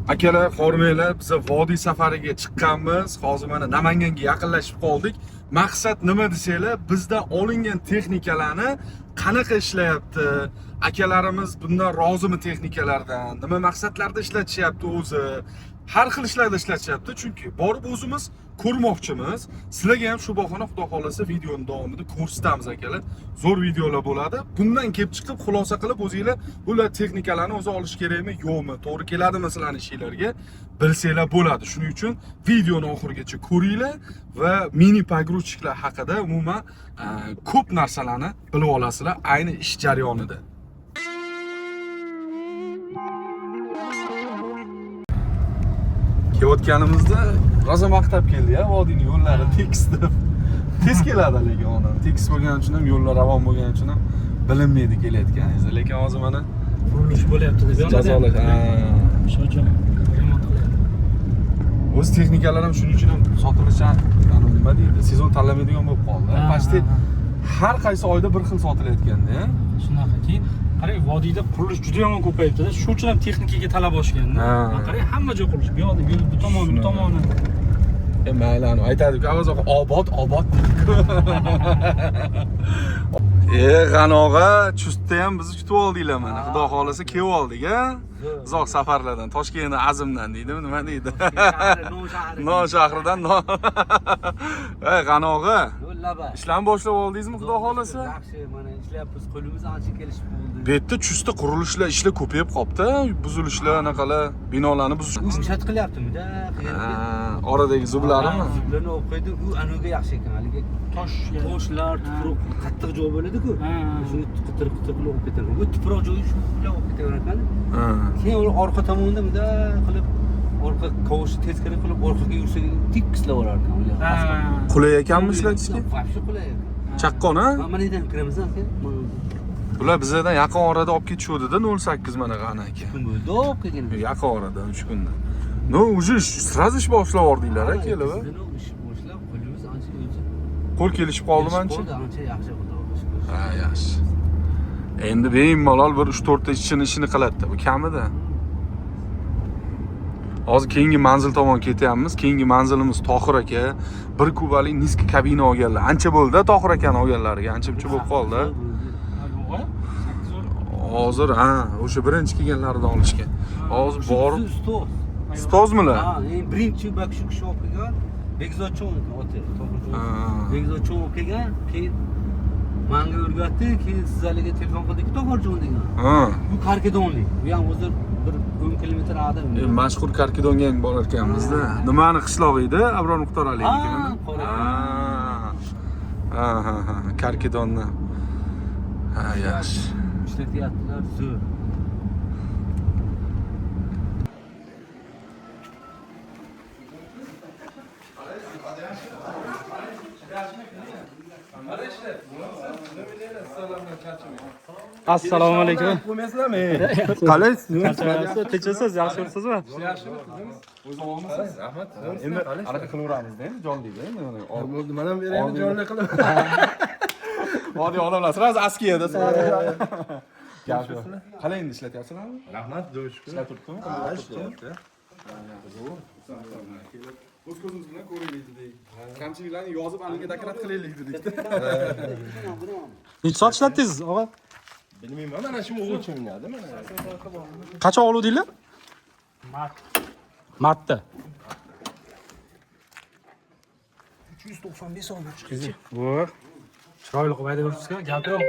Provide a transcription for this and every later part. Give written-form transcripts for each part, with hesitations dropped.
Akalar, hormanglar, biz vodiy safariga chiqqanmiz. Hozir mana Namanganga yaqinlashib qoldik. Maqsad nima desanglar, bizdan olingan texnikalarni qanaqa ishlayapti? Akalarimiz bundan rozimi texnikalardan? Nima maqsadlarda ishlatishyapti o'zi? Har xil ishlarda ishlatishyapti, chunki borib o'zimiz ko'rmoqchimiz. Sizlarga ham shu bahona Xudo xolasa videoning davomida ko'rsatamiz akalar. Zo'r videolar bo'ladi. Bundan kelib chiqib xulosa qilib o'zingizlar bular texnikalarni o'zi olish kerakmi, yo'qmi, to'g'ri keladimi sizlarning ishinglarga bilsanglar bo'ladi. Shuning uchun videoni oxirigacha ko'ringlar va mini pogruzchiklar haqida umuman ko'p narsalarni bilib olasizlar ayni ish jarayonida. Kelayotganimizda rosa maqtab keldi ya, vodiyning yo'llari tekis deb. Tez keladi lekin ona. Tekis bo'lgani uchun ham, yo'llar ravon bo'lgani uchun ham bilinmaydi kelayotganingiz. Lekin hozir mana qurilish bo'lyapti deb jazolash. Shuning uchun remont qilyapti. O'z texnikalar ham shuning uchun ham sotilishi nima deydi, sezon tanlamaydigan bo'lib qoldi. Pasti har qaysi oyda bir xil sotilayotganda. Shunaqa. Keyin qarang, vodiyda qurilish juda yomon ko'payibdi-da. Shuning uchun ham texnikaga talab oshganda. Qarang, hamma joy qurilish. Bu yoqda yo'l bu tomoni, bu tomoni. Mayli, aytadi-ku, avval obod. G'anog'a chustda ham bizni kutib oldinglar mana. Xudo xolasa kelib oldik-a. Uzoq safarlardan, Toshkent Azimdan deydimi, nima deydi? Non shahridan. G'anog'a. Ishlarni boshlab oldingizmi, Xudo xolasa? Yaxshi, mana ishlayapmiz, qo'limiz ancha kelishib bo'ldi. Bu yerda chustda qurilishlar, ishlar ko'payib qopti, buzilishlar, anaqalar, binolarni buzish. Inshoot qilyaptimi-da? Oradagi zublarimi? Zublarni olib qo'ydi, u anaga yaxshi ekan, haligi toshlar, tuproq qattiq joy bo'ladi-ku. Shuni qitirib qilib olib ketadi. Bu tuproq joyi shu bilan olib ketaverar ekan. Keyin orqa tomonda bunday qilib orqa kovushni teskari qilib orqaga yursak tekislab olar ekan. Qulay ekanmi ishlatishga? Vaqti qulay. Chaqqon-a? Mana yerdan kiramiz-a aka. Bular bizdan yaqin orada olib ketishuvdi-da 08 mana g'ana aka. Kun bo'ldi olib kelgan. Yaqin orada 3 kunda. No, уже сразу ish boshlab yubordinglar aka, kelib. Boshlab qo'limiz ancha o'zi. Qo'l kelishib qoldimi ancha? Ancha yaxshi bo'ldi. Ha, yaxshi. Endi bemalol bir 3-4 ta ishini qiladi. Bu kamida. Hozir keyingi manzil tomon ketyapmiz. Keyingi manzilimiz Tohir aka. Bir kubalik niski kabina olganlar. Ancha bo'ldi Tohir akani olganlariga. Ancha-muncha bo'lib qoldi. Hozir o'sha birinchi kelganlaridan olishgan. Hozir borib ustozmilar? Ha, birinchi bak shu kishi olib kelgan. Bekzodchon oti, Tohirjon. Bekzodchon olib kelgan, keyin menga o'rgatdi, keyin sizlarga telefon qildik, Tohirjon degan. Bu Karkidonlik. Bu ham o'zi bir 10 kilometr adam. Mashhur Karkidonga ham borar ekanmiz-da. Nimani qishlog'i edi? Abror Muxtor Aliyevnikimi? Ha, Karkidonni. Ha, yaxshi. İşletiyorlar zo'r. Assalomu alaykum. Qalaysiz? Tinchsiz, yaxshimisizmi? O'zi olmasiz? Rahmat. Endi anaqa qilaveramiz-da, endi jonli-da. Bo'ldi, men ham beraymi jonli qilib. Vodiy odamlar sirasi askiyada qalay endi ishlatyapsizlarmi? Rahmat, xudoga shukr. Ishlab turibdimi? O'z ko'zimiz bilan ko'raylik dedik. Kamchiliklarni yozib aniga dekrat qilaylik dedik. Necha soat ishlatdingiz, og'a? Bilmayman, mana shu o'g'ilchim minadi mana. Qachon oluvdinglar? Martda. 395 olmoq. Voy. Chiroyli qilib aytib o'tibsiz-ku, gap yo'q.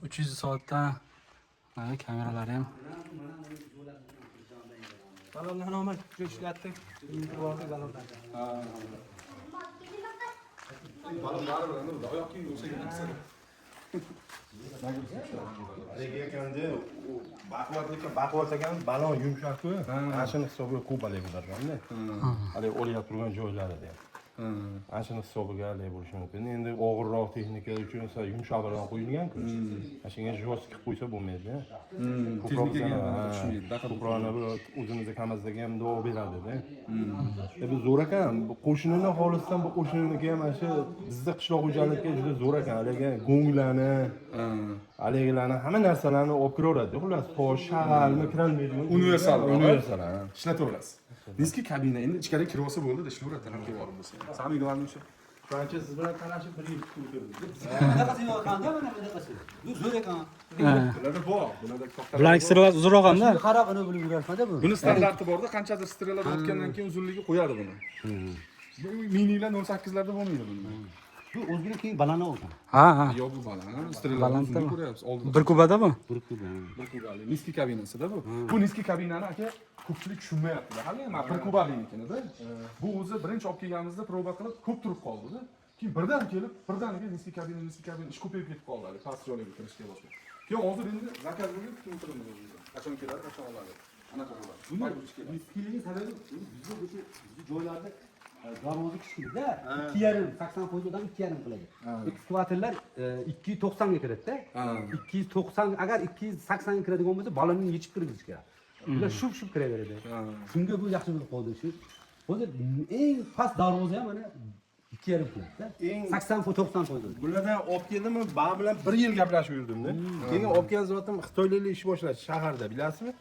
300 soatda. Mana kameralari ham. Balonlarni olib ishlatdik. Legende baquvvat ekan, balon yumshoq-ku. Ana shuni hisobiga ko'palik bo'larganda. Hali o'ylab turgan joylarida. Ana shuni hisobiga hali bo'lishi mumkin. Endi og'irroq texnika uchun esa yumshoqroq qo'yilgan-ku. Ana shunga javoz qilib qo'ysa bo'lmaydi. Texnikaga tushmaydi. Ko'proqni o'zimizga kamazdagi ham duo beradi-da. Bu zo'r ekan. Bu qo'shnini xolisdan bu qo'shniniki ham mana shu bizda qishloq xo'jalikka juda zo'r ekan. Haligi go'nglarni Haligilarni hamma narsalarni olib kiraveradi. Xullas, tosh, shaharni kirolmaydigan Universal. universal. Ishlataverasiz. Niski kabina endi ichkari kirib olsa bo'ldi, ishlayveradi ham kelib olib bo'lsa. Sami glавный. Qancha siz bilan talashib bir yil o'tirdik. Bunaqasi yo'qanda mana bunaqasi. Bu zo'r ekan. Bularda bor. Bularda katta. Bularning sirlari uzunroq hamda. Qarab uni bilib yurarmanda bu. Buni standarti borda, qanchadir strelar o'tgandan keyin uzunligi qo'yadi buni. Bu minilar 08larda bo'lmaydi bunda. Bu o'zbekning keyin balani olgan. Ha, ha. Yo'q bu baland. Strelar Balandda uzunligini bu. ko'ryapsiz. Oldida. Bir kubada bu. Bir kub. Bir kubali. Niski kabinasida bu. Bu niski kabinani aka ko'pchilik tushunmayapti. Hali ham bir kubali ekan-da. Bu o'zi birinchi olib kelganimizda proba qilib ko'p turib qoldi-da. Keyin birdan kelib, birdaniga niski kabina ish ko'payib ketib qoldi. Hali past joylarga kirishga boshladi. Keyin hozir endi zakaz bo'lib kutib o'tiramiz o'zimiz. Qachon keladi, qachon oladi. Anaqa bo'ladi. Bunday Miskiligi sababi bizda o'sha joylarda darvoza kichikda 2,5 80% dan 2,5 qiladi. Ekskavatorlar 290 ga kiradi-da. 290 agar 280 ga kiradigan bo'lsa, balonni yechib kirgizishga kerak. Ular shup kiraveradi. Shunga bu yaxshi bo'lib qoldi shu. Hozir eng past darvoza ham mana 2,5 qiladi-da. 80-90%. Bulardan olib keldimmi, bam bilan 1 yil gaplashib yurdim-da. Keyin olib kelgan zotim Xitoyliklar ish boshladi shaharda, bilasizmi?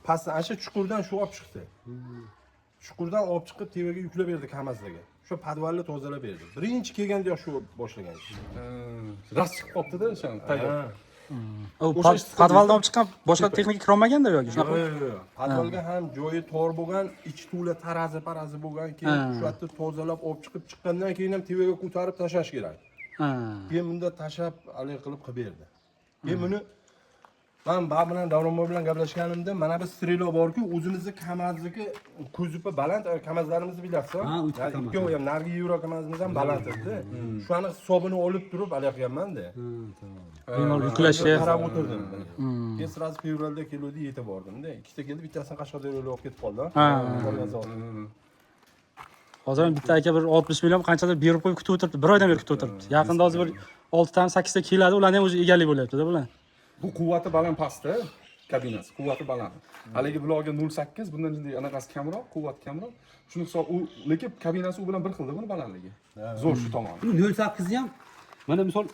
Pastdan ana shu chuqurdan shu olib chiqdi. Chuqurdan olib chiqib tevaga yuklab berdi Kamazlarga. Shu podvalni tozalab berdi. Birinchi kelganda shu boshlagan ish. rast chiqib qolibdi-da o'sha tayyor. Podvaldan olib chiqqan boshqa texnika kira olmaganda yoki shunaqa. Yo'q. Podvalga ham joyi tor bo'lgan, ichi to'la parazi bo'lgan, keyin shu yerda tozalab olib chiqqandan keyin ham tevaga ko'tarib tashlash kerak. Keyin bunda tashlab hali qilib berdi. Keyin buni men bab bilan Davronboy bilan gaplashganimda mana bu strelo bor-ku, o'zimizni Kamazniki ko'zipa baland, Kamazlarimizni bilasizmi? Ikkovi ham nargi yevro Kamazimiz ham baland edi. Shuni hisobini olib turib hali qilganman-da. Bemalol yuklashga qarab o'tirdim. Keyin sразу fevralda keluvdi, yetib bordim-da. Ikkita keldi, bittasini Qashqadaryoga olib ketib qoldi. Hozir ham bitta aka bir 60 million qanchadir berib qo'yib kutib o'tiribdi. Bir oydan beri kutib o'tiribdi. Yaqinda hozir bir 6 ta 8 ta keladi, ularni ham o'zi egalik bo'lyapti-da bular. Bu quvvati baland pastda kabinasi, quvvati baland. Haligi bularga 0.8, bundan jinday anaqasi kamroq, quvvati kamroq. Shuni hisob u lekin kabinasi u bilan bir xilda buni balandligi. Zo'r shu tomoni. Bu 0.8 ham mana misol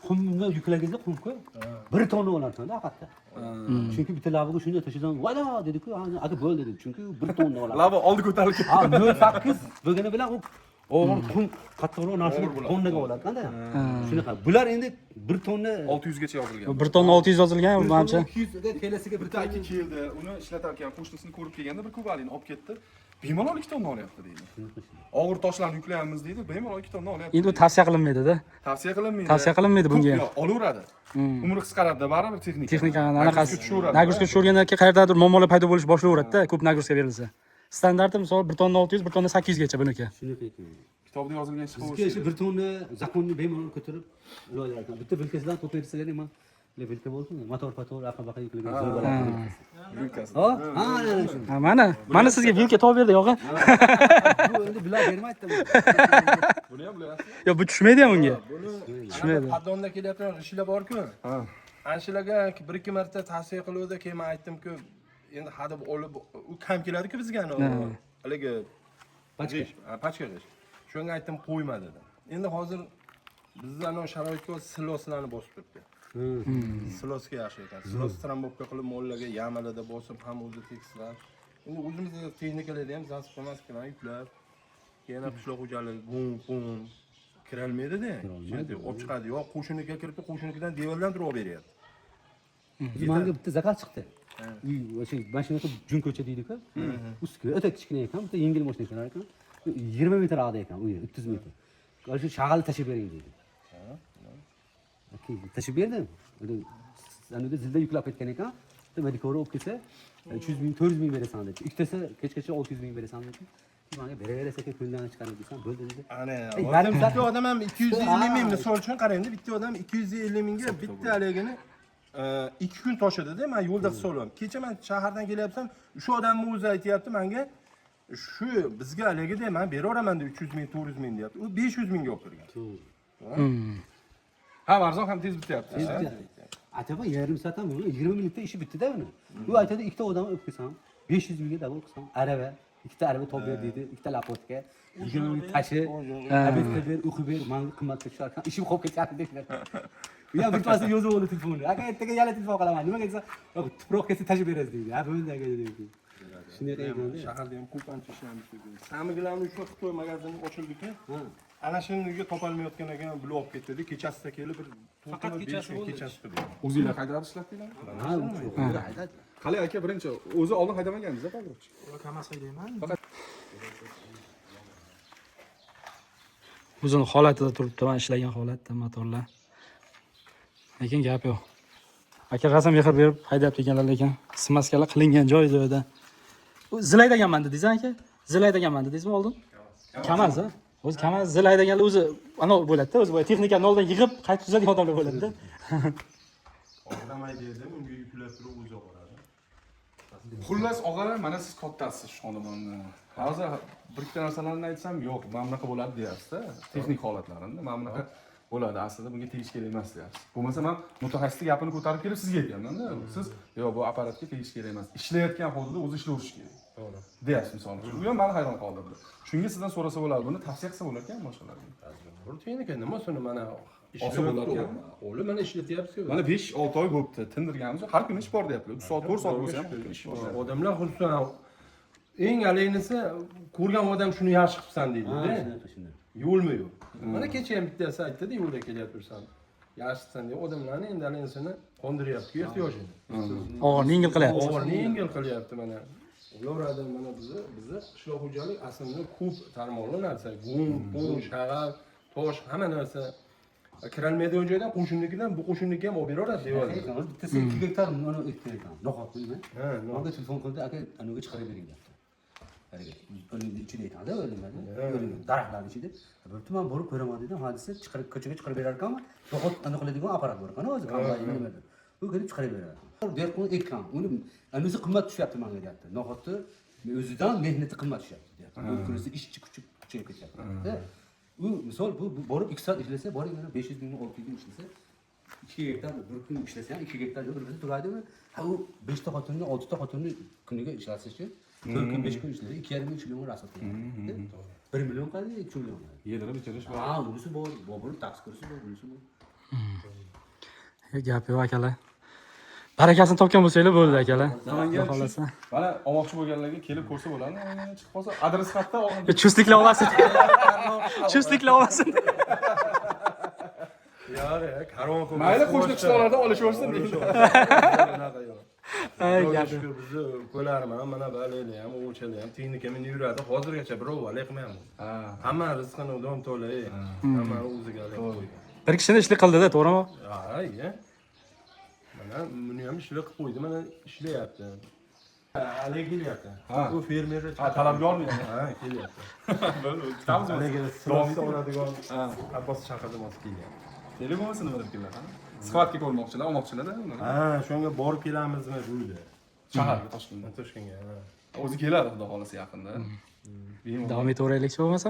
qumni yuklaganda qumku 1 tonna olarkan-da haqiqatda. Chunki bitta labiga shunday tashidan, "Vada!" dedi-ku, "Aka bo'l" dedi. Chunki 1 tonna oladi. Lava oldi ko'tarilib ketdi. 0.8 bo'lgani bilan u og'ir qum qattiqroq narsani tonnaga oladi-da. Shunaqa. Bular endi 1 tonna 600 gacha yozilgan. 1 tonna 600 yozilgan, menimcha. 200 ga kelasiga bir Bitta aka keldi, uni ishlatar ekan, qo'shnisini ko'rib kelganda bir kubalini olib ketdi. Bemalol 2 tonna olyapti deydi. Og'ir toshlarni yuklayapmiz deydi, bemalol 2 tonna olyapti. Endi u tavsiya qilinmaydi-da. Tavsiya qilinmaydi. Tavsiya qilinmaydi bunga. Yo'q, olaveradi. Umri qisqaradi, baribir texnika. Texnikani anaqasi nagruska tushirgandan keyin qayerdadir muammolar paydo bo'lish boshlayveradi-da, ko'p nagruska berilsa. Standarti misol 1 tonna 600, 1 tonna 800 gacha buniki. shunaqa ekan. Kitobda yozilgan chiqib Bizga shu 1 tonna zakonni bemalol ko'tarib iloji ekan. Bitta vilkasidan to'playsalar ham vilka bo'lsin, motor aqa-baqa yuklagan zo'r bo'ladi. Vilkasi. Ha, Mana sizga vilka topib berdi, yo'q? bu endi bular bermaydi-da. Buni ham bilasizmi? Yo, bu tushmaydi ham unga. Tushmaydi. Paddonda kelayotgan ishlar bor-ku. Anshilarga 1-2 marta tavsiya qiluvdi, keyin men aytdim-ku, endi hadeb olib u kam keladi-ku bizga haligi pachka g'ish. Shunga aytdim qo'yma dedim. Endi hozir bizlarning sharoitga siloslarni bosib turibdi. Silosga yaxshi ekan. Silos trambobka qilib mollarga yamalada bosib ham o'zi tekslar. Endi o'zimizga texnikalarda ham zasib qilmaskan yuklab. Yana qishloq xo'jaligi bum kirolmaydi-da. Olib chiqadi. Yo qo'shiniga kiribdi, qo'shinikidan devordan turib olib beryapti. Menga bitta zakaz chiqdi. Uy o'sha mashina jun ko'cha deydi-ku. Usti o'ta kichkina ekan, bitta yengil mashinalar ekan. 20 metr og'da ekan, u 30 metr. Shu shag'al tashib bering dedi. Tashib berdim. Anida zilda yuklab ketgan ekan. Medikor olib kelsa 300 ming, 400 ming berasan dedi. Ikkitasi kechgacha 600 ming berasan dedi. Menga beraverasa ko'ldan chiqarib desam, bo'ldi dedi. Ana, yarim bitta odam ham 250 ming misol uchun qarangda, bitta odam 250 mingga bitta haligini 2 kun toshadi-da, men yo'lda hisoblayman. Kecha men shahardan kelyapsam, shu odamning o'zi aytayapti menga, shu bizga haligida men beraveraman deb 300 ming, 400 ming deyapti. U 500 mingga olib kirgan. Ha, arzon ham tez bityapti. Ataba yarim soat ham 20 minutda ishi bitdi-da uni. U aytadi, ikkita odam olib kelsam, 500 mingga davol qilsam, arava, ikkita arava top ber deydi, ikkita lapotka, 20 ming tashi, abetga ber, o'qib ber, men qimmatga tushar ekan, ishim qolib ketadi dedilar. u ham birpasda yozib oldi telefonni. Aka ertaga yana telefon qilaman. Nimaga desa, tuproq kelsa tashib berasiz deydi. Ha, bo'ldi aka deydi. Shunday qilganda shaharda ham ko'p ancha ishlaymiz. Samigilarni shu Xitoy magazini ochildi-ku. Ana shuni uyga topolmayotgan ekan, bular olib ketdi. Kechasida kelib bir Faqat kechasi bo'ldi. kechasi qildi. O'zinglar haydab ishlatdinglarmi? ha, Qalay aka, birinchi o'zi oldin haydamagansiz-a, Pavlovich? Kamas haydayman. O'zini holatida turibdi, mana ishlagan holatda motorlar. Lekin gap yo'q. Aka qasam mehr berib haydayapti ekanlar, lekin smaskalar qilingan joyida. Zilaydaganman dedingiz aka? Zilaydaganman dedingizmi oldin? Kamaz, a? O'zi kamaz zilaydaganlar o'zi ana bo'ladi-da, o'zi boya texnikani oldin yig'ib qaytib tuzadigan odamlar bo'ladi-da. Og'ramay dedim, unga yuklab turib o'zi boradi. Xullas, og'alar, mana siz kattasiz shonimonni. Hozir bir ikkita narsalarni aytsam, yo'q, mana bunaqa bo'ladi deyapsiz-da. Texnik holatlarini, mana bunaqa bo'ladi. Aslida bunga tegish kerak emas deyapsiz. Bo'lmasa men mutaxassisning gapini ko'tarib kelib sizga aytyapman-da. Siz, yo'q, bu apparatga tegish kerak emas. Ishlayotgan holda o'zi ishlaverish kerak. To'g'ri. Deyapsiz misol uchun. Bu ham meni hayron qoldirdi. Shunga sizdan so'rasa bo'ladi, buni tavsiya qilsa bo'lar ekan boshqalarga. Rutinaga nima suni mana Olsa bo'lar ekan. O'li mana ishlatyapsiz-ku. Mana 5-6 oy bo'libdi, tindirganmiz. Har kuni ish bor deyaptilar. 3 soat, 4 soat bo'lsa ham ish bor. Odamlar xususan eng alaynisi ko'rgan odam shuni yaxshi qilibsan deydi-da. Yo'lmi yo'q. Mana kecha ham bittasi aytdi-da, yo'lda kelyapsan. Yaxshi qilsan deb odamlarni endi alayinsini qondiryapti, ehtiyojini. Og'irni yengil qilyapti. Og'irni yengil qilyapti mana. Ularada mana bizni qishloq xo'jalik aslida ko'p tarmoqli narsa. Go'ng, shag'al, tosh, hamma narsa kirolmaydigan joydan qo'shimnikidan bu qo'shimniki ham olib beraveradi deyapti. bittasi 2 gektar uni ektar ekan. No'xat qo'yman. Ha, Menga telefon qildi, aka, aniga chiqarib bering debdi. Harakat. Uning ichida ekan-da, o'limadi. Daraxtlarning ichida. Bo'pti, men borib ko'raman dedim. Hadisa chiqarib ko'chaga chiqarib berar ekanman. No'xat aniq qiladigan apparat bor ekan, o'zi kombayn nimada. U kelib chiqarib beradi. Dehqon ekkan. Uni o'zi qimmat tushyapti menga deyapti. No'xatni o'zidan mehnati qimmat tushyapti deyapti. Bu kunisi ishchi kuchayib ketyapti. U misol bu borib 2 soat ishlasa, borib yana 500 ming 600 ming ishlasa, 2 gektar bir kun ishlasa ham 2 gektar bir kun turaydimi? Ha u 5 ta xotinni, 6 ta xotinni kuniga ishlatishi, 4 kun 5 kun ishlasa 2,5 million rasot qiladi. 1 million qadi, 2 million. Yedirib ichirish bor. Ha, unisi bor, bobur taksi kursi bor, unisi bor. Gap yo'q akalar. Barakasini topgan bo'lsanglar bo'ldi akalar. Namanga Xohlasa. mana olmoqchi bo'lganlarga kelib ko'rsa bo'ladi. Chiqib qolsa adres xatda olib. Chustliklar olmasin. Chustliklar olmasin. Yo'q, karvon ko'p. Mayli qo'shni qishloqlardan olishaversin deydi. Ay, Xudoga gap. shukur bizni ko'larman, mana balaylar ham, o'chalar ham texnika meni yuradi. Hozirgacha birov vale qilmayapman. Ha. Hamma rizqini odam to'lay. Hamma o'ziga qo'ygan. Bir kishini ishlik qildida, to'g'rimi? Ay, mana buni ham ishlar qilib qo'ydi, mana ishlayapti. Haligi kelyapti. Ha. U fermer. Ha, talabga olmaydi. Ha, kelyapti. Kutamiz o'zi. Haligi sinovda oladigan Abbos chaqirdim hozir kelyapti. Telefonini bildirganlar. Sifatga ko'rmoqchilar, olmoqchilar-da. Ha, shunga borib kelamizmi deydi. Shaharga, Toshkentga. Toshkentga. O'zi keladi, xudo xolasa yaqinda. Davom etaveraylik bo'lmasa.